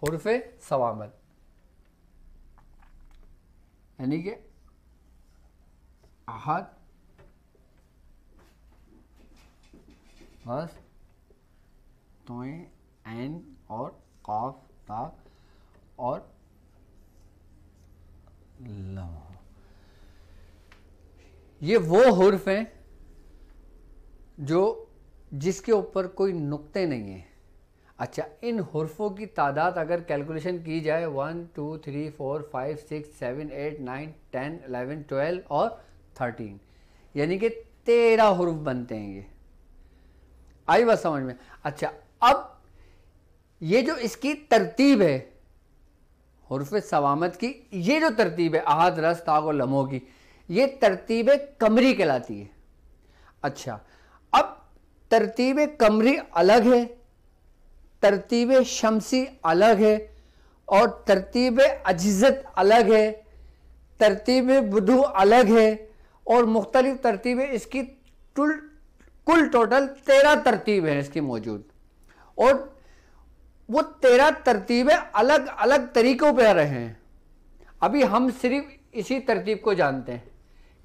हुर्फ सवामत, यानी कि अहद, बस, तोए, ऐन और काफ, ता और लम। ये वो हुर्फ हैं जो जिसके ऊपर कोई नुक्ते नहीं है। अच्छा, इन हुर्फों की तादाद अगर कैलकुलेशन की जाए 1 2 3 4 5 6 7 8 9 10 11 12 और 13, यानी कि 13 हुर्फ बनते हैं। ये आई बात समझ में? अच्छा, अब ये जो इसकी तरतीब है हुर्फ सवामत की, ये जो तरतीब है अहद, रस, ताग और लम्हों की, ये तरतीब कमरी कहलाती है। अच्छा, अब तरतीब कमरी अलग है, तरतीब शमसी अलग है और तरतीब अजिज़त अलग है, तरतीब बुदू अलग है और मुख्तलिफ तरतीबें इसकी कुल टोटल 13 तरतीब हैं इसकी मौजूद। और वो 13 तरतीबें अलग अलग तरीक़ों पे आ रहे हैं। अभी हम सिर्फ इसी तरतीब को जानते हैं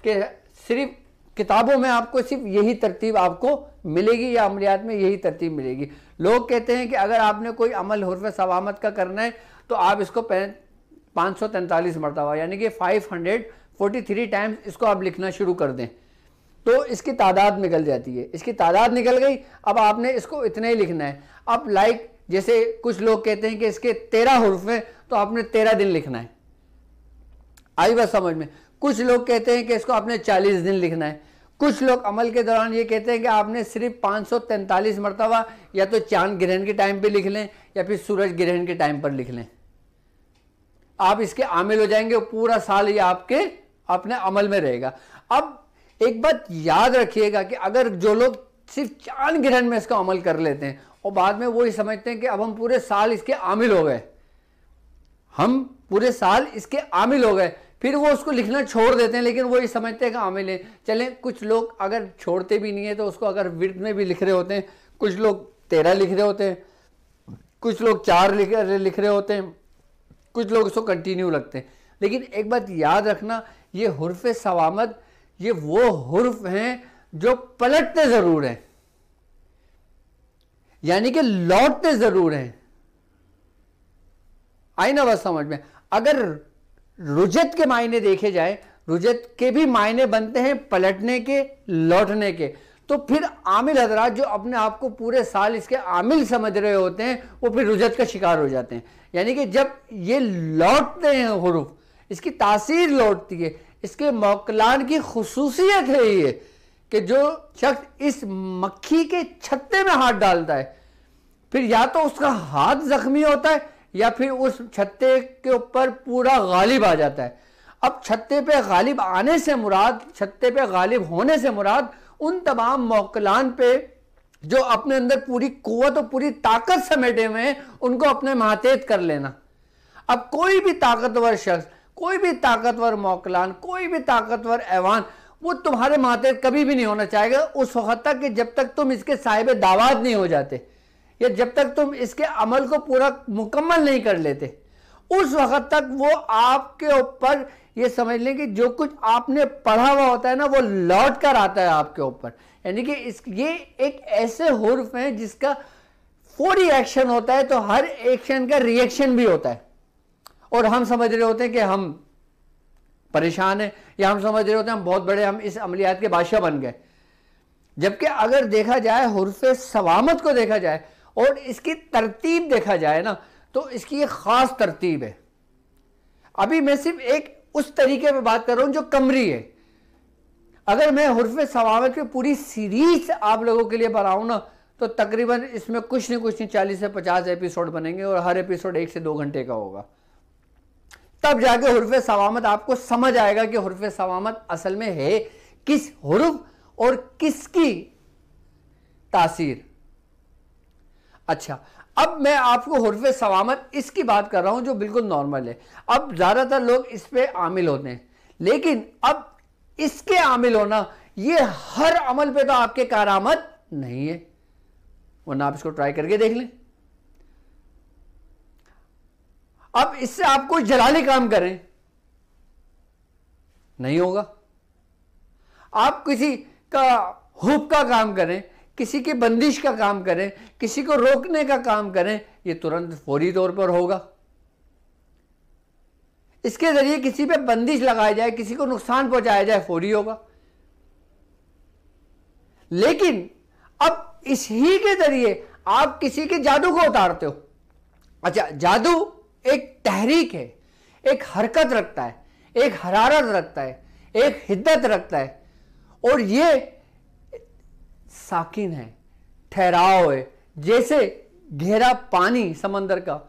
कि सिर्फ किताबों में आपको सिर्फ यही तरतीब आपको मिलेगी या अमलियात में यही तरतीब मिलेगी। लोग कहते हैं कि अगर आपने कोई अमल हुर्फ सवामत का करना है तो आप इसको 543 मरतबा यानी कि 543 टाइम्स इसको आप लिखना शुरू कर दें तो इसकी तादाद निकल जाती है। इसकी तादाद निकल गई, अब आपने इसको इतना ही लिखना है। अब लाइक जैसे कुछ लोग कहते हैं कि इसके 13 हुर्फ हैं तो आपने 13 दिन लिखना है। आई बात समझ में? कुछ लोग कहते हैं कि इसको आपने 40 दिन लिखना है। कुछ लोग अमल के दौरान ये कहते हैं कि आपने सिर्फ 543 मरतबा या तो चांद ग्रहण के टाइम पे लिख लें या फिर सूरज ग्रहण के टाइम पर लिख लें। आप इसके आमिल हो जाएंगे, पूरा साल ये आपके अपने अमल में रहेगा। अब एक बात याद रखिएगा कि अगर जो लोग सिर्फ चांद ग्रहण में इसका अमल कर लेते हैं और बाद में वो ही समझते हैं कि अब हम पूरे साल इसके आमिल हो गए, हम पूरे साल इसके आमिल हो गए, फिर वो उसको लिखना छोड़ देते हैं, लेकिन वो ये समझते हैं कि आमिल है। चलें, कुछ लोग अगर छोड़ते भी नहीं है तो उसको अगर विर्द में भी लिख रहे होते हैं, कुछ लोग 13 लिख रहे होते हैं, कुछ लोग 4 लिख रहे होते हैं, कुछ लोग उसको कंटिन्यू रखते हैं। लेकिन एक बात याद रखना, ये हुर्फ सवामत ये वो हुर्फ हैं जो पलटते ज़रूर हैं, यानी कि लौटते ज़रूर हैं। आई ना बात समझ में? अगर रुजत के मायने देखे जाए, रुजत के भी मायने बनते हैं पलटने के, लौटने के। तो फिर आमिल हजरात जो अपने आप को पूरे साल इसके आमिल समझ रहे होते हैं वो फिर रुजत का शिकार हो जाते हैं। यानी कि जब ये लौटते हैं हुरूफ, इसकी तासीर लौटती है, इसके मौकलान की खुसूसियत है ये कि जो शख्स इस मक्खी के छत्ते में हाथ डालता है फिर या तो उसका हाथ जख्मी होता है या फिर उस छत्ते के ऊपर पूरा गालिब आ जाता है। अब छत्ते पे गालिब आने से मुराद, छत्ते पे गालिब होने से मुराद उन तमाम मौकलान पे जो अपने अंदर पूरी कुव्वत और पूरी ताकत समेटे हुए हैं उनको अपने मातेत कर लेना। अब कोई भी ताकतवर शख्स, कोई भी ताकतवर मौकलान, कोई भी ताकतवर ऐवान वो तुम्हारे मातेत कभी भी नहीं होना चाहेगा उस वक्त तक कि जब तक तुम इसके साहिब दावात नहीं हो जाते या जब तक तुम इसके अमल को पूरा मुकम्मल नहीं कर लेते। उस वक्त तक वो आपके ऊपर ये समझ लें कि जो कुछ आपने पढ़ा हुआ होता है ना वो लौट कर आता है आपके ऊपर। यानी कि ये एक ऐसे हुर्फ हैं जिसका फौरी एक्शन होता है तो हर एक्शन का रिएक्शन भी होता है और हम समझ रहे होते हैं कि हम परेशान हैं या हम समझ रहे होते हैं हम बहुत बड़े, हम इस अमलियात के बादशाह बन गए। जबकि अगर देखा जाए हुर्फ सवामत को देखा जाए और इसकी तरतीब देखा जाए ना तो इसकी एक खास तरतीब है। अभी मैं सिर्फ एक उस तरीके में बात कर रहा हूं जो कमरी है। अगर मैं हुर्फ सवामत की पूरी सीरीज आप लोगों के लिए बनाऊं ना तो तकरीबन इसमें कुछ नहीं 40 से 50 एपिसोड बनेंगे और हर एपिसोड 1 से 2 घंटे का होगा। तब जाके हुर्फ सवामत आपको समझ आएगा कि हुर्फ सवामत असल में है किस हुर्फ और किसकी तासीर। अच्छा, अब मैं आपको हुर्फ सवामत इसकी बात कर रहा हूं जो बिल्कुल नॉर्मल है। अब ज्यादातर लोग इस पे आमिल होते हैं, लेकिन अब इसके आमिल होना ये हर अमल पे तो आपके कारामद नहीं है, वरना आप इसको ट्राई करके देख लें। अब इससे आप कोई जलाली काम करें, नहीं होगा। आप किसी का हुक का काम करें, किसी की बंदिश का काम करें, किसी को रोकने का काम करें, ये तुरंत फौरी तौर पर होगा। इसके जरिए किसी पे बंदिश लगाई जाए, किसी को नुकसान पहुंचाया जाए, फौरी होगा। लेकिन अब इसी के जरिए आप किसी के जादू को उतारते हो। अच्छा, जादू एक तहरीक है, एक हरकत रखता है, एक हरारत रखता है, एक हिद्दत रखता है, और ये साकिन है, ठहराव है। जैसे गहरा पानी समंदर का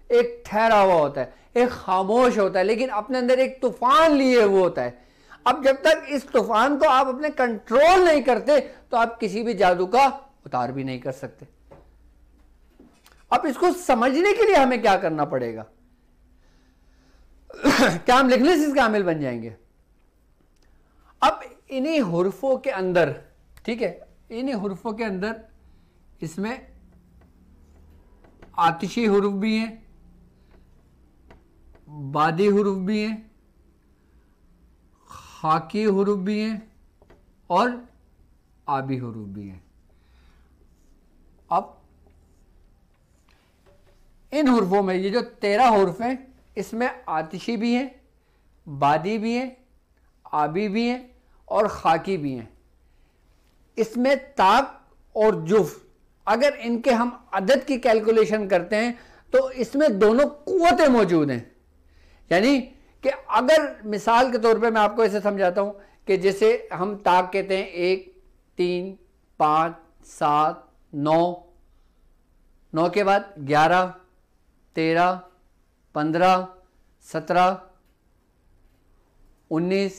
एक ठहरा हुआ होता है, एक खामोश होता है, लेकिन अपने अंदर एक तूफान लिए हुए होता है। अब जब तक इस तूफान को आप अपने कंट्रोल नहीं करते तो आप किसी भी जादू का उतार भी नहीं कर सकते। अब इसको समझने के लिए हमें क्या करना पड़ेगा? क्या हम लिखने से इसके आमिल बन जाएंगे? अब इन्हीं हुर्फों के अंदर, ठीक है, इन्हीं हुर्फों के अंदर इसमें आतिशी हुरूफ भी हैं, बादी हुरूफ भी हैं, खाकी हुरूफ भी हैं और आबी हुरूफ भी हैं। अब इन हुर्फों में ये जो 13 हुर्फ हैं, इसमें आतिशी भी हैं, बादी भी हैं, आबी भी हैं और खाकी भी हैं। इसमें ताक और जुफ, अगर इनके हम अदद की कैलकुलेशन करते हैं तो इसमें दोनों कुव्वतें मौजूद हैं। यानी कि अगर मिसाल के तौर पे मैं आपको ऐसे समझाता हूं कि जैसे हम ताक कहते हैं 1, 3, 5, 7, 9, 9 के बाद 11, 13, 15, 17, 19,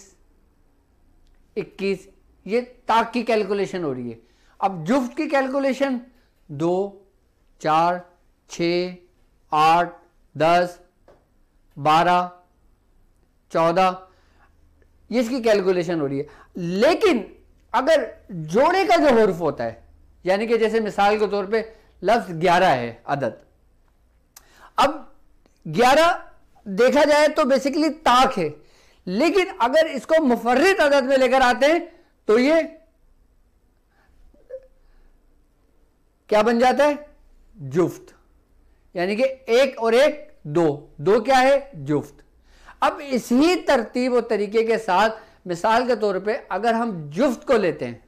21, ये ताक की कैलकुलेशन हो रही है। अब जुफ्त की कैलकुलेशन 2, 4, 6, 8, 10, 12, 14, ये इसकी कैलकुलेशन हो रही है। लेकिन अगर जोड़े का जो हुर्फ होता है, यानी कि जैसे मिसाल के तौर पे लफ्ज 11 है अदद, अब 11 देखा जाए तो बेसिकली ताक है, लेकिन अगर इसको मुफर्रिद अदद में लेकर आते हैं तो ये क्या बन जाता है? जुफ्त। यानी कि 1 और 1 2, 2 क्या है? जुफ्त। अब इसी तरतीब और तरीके के साथ मिसाल के तौर पे अगर हम जुफ्त को लेते हैं,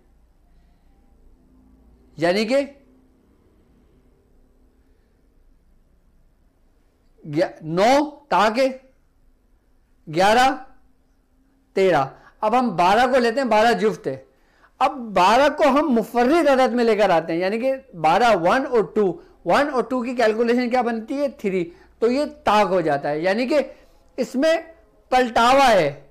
यानी कि 9 ताक है, 11, 13, अब हम 12 को लेते हैं, 12 जुफ्त है। अब 12 को हम मुफर्रिद अदद में लेकर आते हैं, यानी कि 12 1 और 2, 1 और 2 की कैलकुलेशन क्या बनती है? 3, तो ये ताक हो जाता है। यानी कि इसमें पलटावा है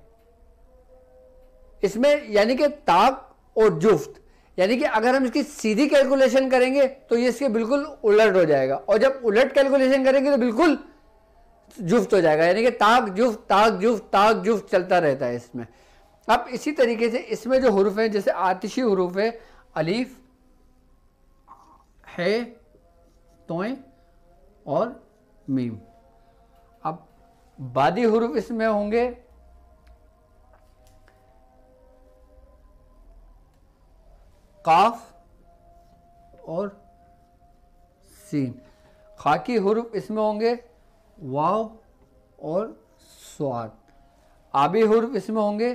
इसमें, यानी कि ताक और जुफ्त। यानी कि अगर हम इसकी सीधी कैलकुलेशन करेंगे तो ये इसके बिल्कुल उलट हो जाएगा, और जब उलट कैलकुलेशन करेंगे तो बिल्कुल जुफ्त हो जाएगा। यानी कि ताक जुफ्त, ताक जुफ्त, ताक जुफ्त चलता रहता है इसमें। अब इसी तरीके से इसमें जो हुरूफ है, जैसे आतिशी हुरूफ है अलीफ है, तोय और मीम। अब बादी हुरूफ इसमें होंगे काफ और सीन। खाकी हुरूफ इसमें होंगे वाव और स्वाद। आबी हुरूफ इसमें होंगे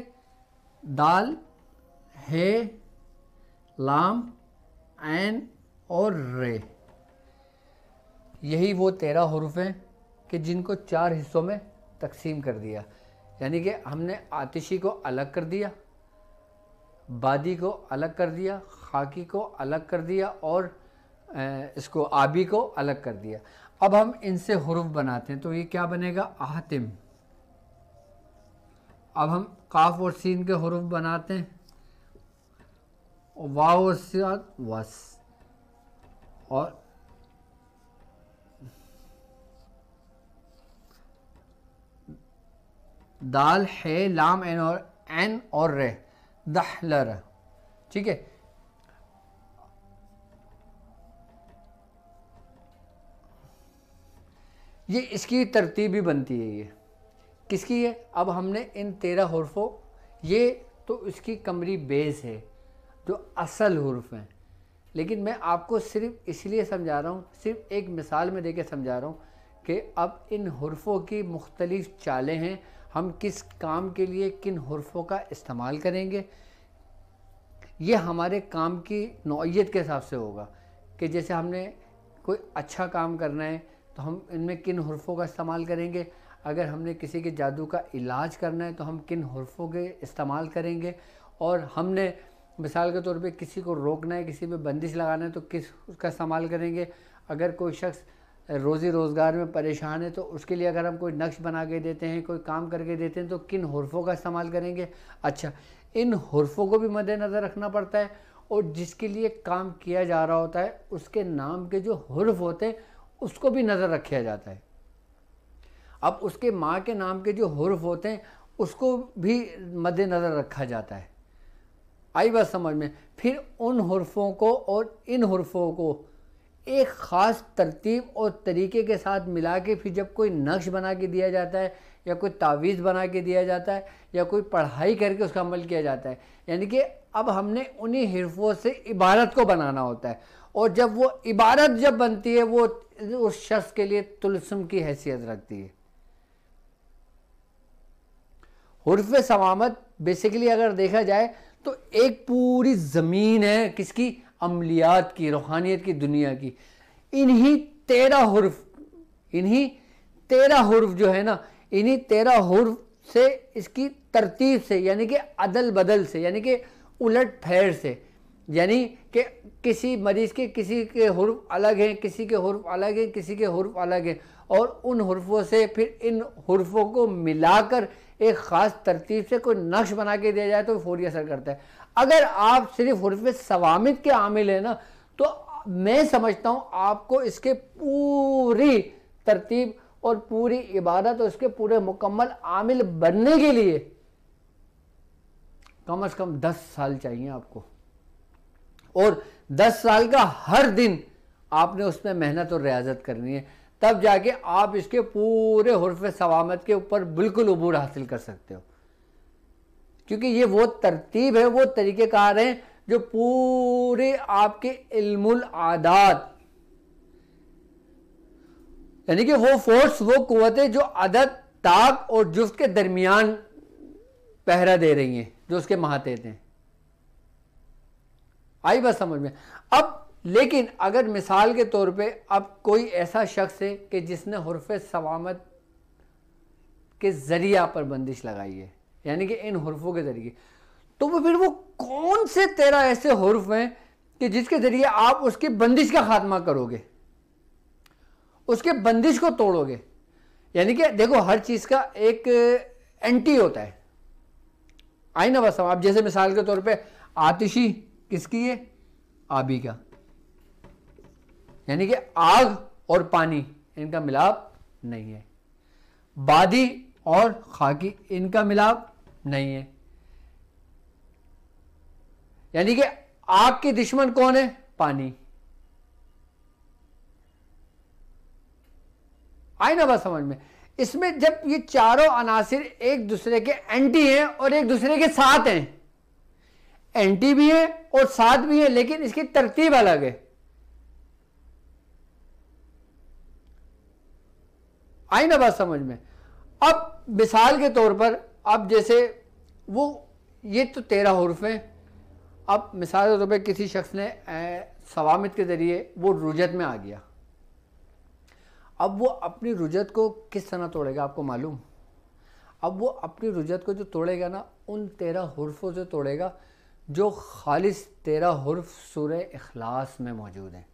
दाल, हे, लाम, ऐन और रे। यही वो 13 हुरूफ हैं कि जिनको 4 हिस्सों में तकसीम कर दिया। यानी कि हमने आतिशी को अलग कर दिया, बादी को अलग कर दिया, खाकी को अलग कर दिया और इसको आबी को अलग कर दिया। अब हम इनसे हुरूफ बनाते हैं तो ये क्या बनेगा? आतिम। अब हम काफ और सीन के हुरूफ बनाते हैं, वाव और साद वस, और दाल, है, लाम, एन और रे, दहलर। ठीक है, ये इसकी तरतीब भी बनती है। ये किसकी है? अब हमने इन 13 हुर्फों, ये तो इसकी कमरी बेस है जो असल हुर्फ हैं, लेकिन मैं आपको सिर्फ इसलिए समझा रहा हूँ, सिर्फ एक मिसाल में देके समझा रहा हूँ कि अब इन हुर्फों की मुख्तलिफ चालें हैं, हम किस काम के लिए किन हुर्फों का इस्तेमाल करेंगे, ये हमारे काम की नौइयत के हिसाब से होगा कि जैसे हमने कोई अच्छा काम करना है तो हम इनमें किन हुर्फों का इस्तेमाल करेंगे, अगर हमने किसी के जादू का इलाज करना है तो हम किन हुर्फों के इस्तेमाल करेंगे, और हमने मिसाल के तौर पे किसी को रोकना है, किसी पे बंदिश लगाना है तो किस उसका इस्तेमाल करेंगे, अगर कोई शख्स रोज़ी रोज़गार में परेशान है तो उसके लिए अगर हम कोई नक्श बना के देते हैं, कोई काम करके देते हैं तो किन हुर्फों का इस्तेमाल करेंगे। अच्छा, इन हुर्फों को भी मद्देनज़र रखना पड़ता है, और जिसके लिए काम किया जा रहा होता है उसके नाम के जो हुर्फ होते हैं उसको भी नज़र रखा जाता है। अब उसके माँ के नाम के जो हुर्फ होते हैं उसको भी मद्देनज़र रखा जाता है। आई बात समझ में? फिर उन हुर्फों को और इन हुर्फों को एक ख़ास तरतीब और तरीके के साथ मिला के फिर जब कोई नक्श बना के दिया जाता है या कोई तावीज़ बना के दिया जाता है या कोई पढ़ाई करके उसका अमल किया जाता है, यानी कि अब हमने उन्हीं हिर्फों से इबारत को बनाना होता है, और जब वो इबारत जब बनती है वो उस शख्स के लिए तुलसम की हैसियत रखती है। हुर्फ सवामत बेसिकली अगर देखा जाए तो एक पूरी ज़मीन है किसकी? अमलियात की, रूहानियत की दुनिया की। इन्हीं 13 हुर्फ जो है ना, इन्हीं 13 हुर्फ से, इसकी तरतीब से, यानी कि अदल बदल से, यानी कि उलट फेर से, यानी कि किसी मरीज़ के किसी के हुर्फ अलग हैं, किसी के हुर्फ अलग हैं, किसी के हुर्फ अलग हैं, और उन हुर्फों से फिर इन हुर्फों को मिलाकर एक ख़ास तरतीब से कोई नक्श बना के दिया जाए तो फौरी असर करता है। अगर आप सिर्फ हुर्फ सवामित के आमिल हैं ना, तो मैं समझता हूँ आपको इसके पूरी तरतीब और पूरी इबादत और इसके पूरे मुकम्मल आमिल बनने के लिए कम से कम 10 साल चाहिए आपको, और 10 साल का हर दिन आपने उसमें मेहनत और रियाजत करनी है, तब जाके आप इसके पूरे हुर्फ सवामत के ऊपर बिल्कुल उबूर हासिल कर सकते हो। क्योंकि ये वो तरतीब है, वो तरीक़ेकार हैं जो पूरे आपके इल्मुल आदात, यानी कि वो फोर्स, वो कुव्वतें जो अदद, ताक और जुफ्त के दरमियान पहरा दे रही हैं, जो उसके महातेत हैं। आई बात समझ में? अब लेकिन अगर मिसाल के तौर पे अब कोई ऐसा शख्स है कि जिसने हुर्फ सवामत के ज़रिया पर बंदिश लगाई है, यानी कि इन हुर्फों के ज़रिए, तो वो फिर वो कौन से 13 ऐसे हुर्फ हैं कि जिसके ज़रिए आप उसकी बंदिश का खात्मा करोगे, उसके बंदिश को तोड़ोगे। यानी कि देखो, हर चीज़ का एक एंटी होता है। आई ना बस? आप जैसे मिसाल के तौर पे आतिशी किसकी है? आबी का, यानी कि आग और पानी इनका मिलाप नहीं है। बादी और खाकी इनका मिलाप नहीं है। यानी कि आग के दुश्मन कौन है? पानी। आई ना बात समझ में? इसमें जब ये चारों अनासिर एक दूसरे के एंटी हैं और एक दूसरे के साथ हैं, एंटी भी है और साथ भी है, लेकिन इसकी तरतीब अलग है। आई ना बात समझ में? अब मिसाल के तौर पर, अब जैसे वो ये तो 13 हुर्फ हैं। अब मिसाल के तौर पर किसी शख्स ने सवामित के ज़रिए वो रुजत में आ गया, अब वो अपनी रुजत को किस तरह तोड़ेगा आपको मालूम? अब वो अपनी रुजत को जो तोड़ेगा ना, उन 13 हुर्फों से तोड़ेगा जो खालिस 13 हुर्फ सूरह इखलास में मौजूद हैं।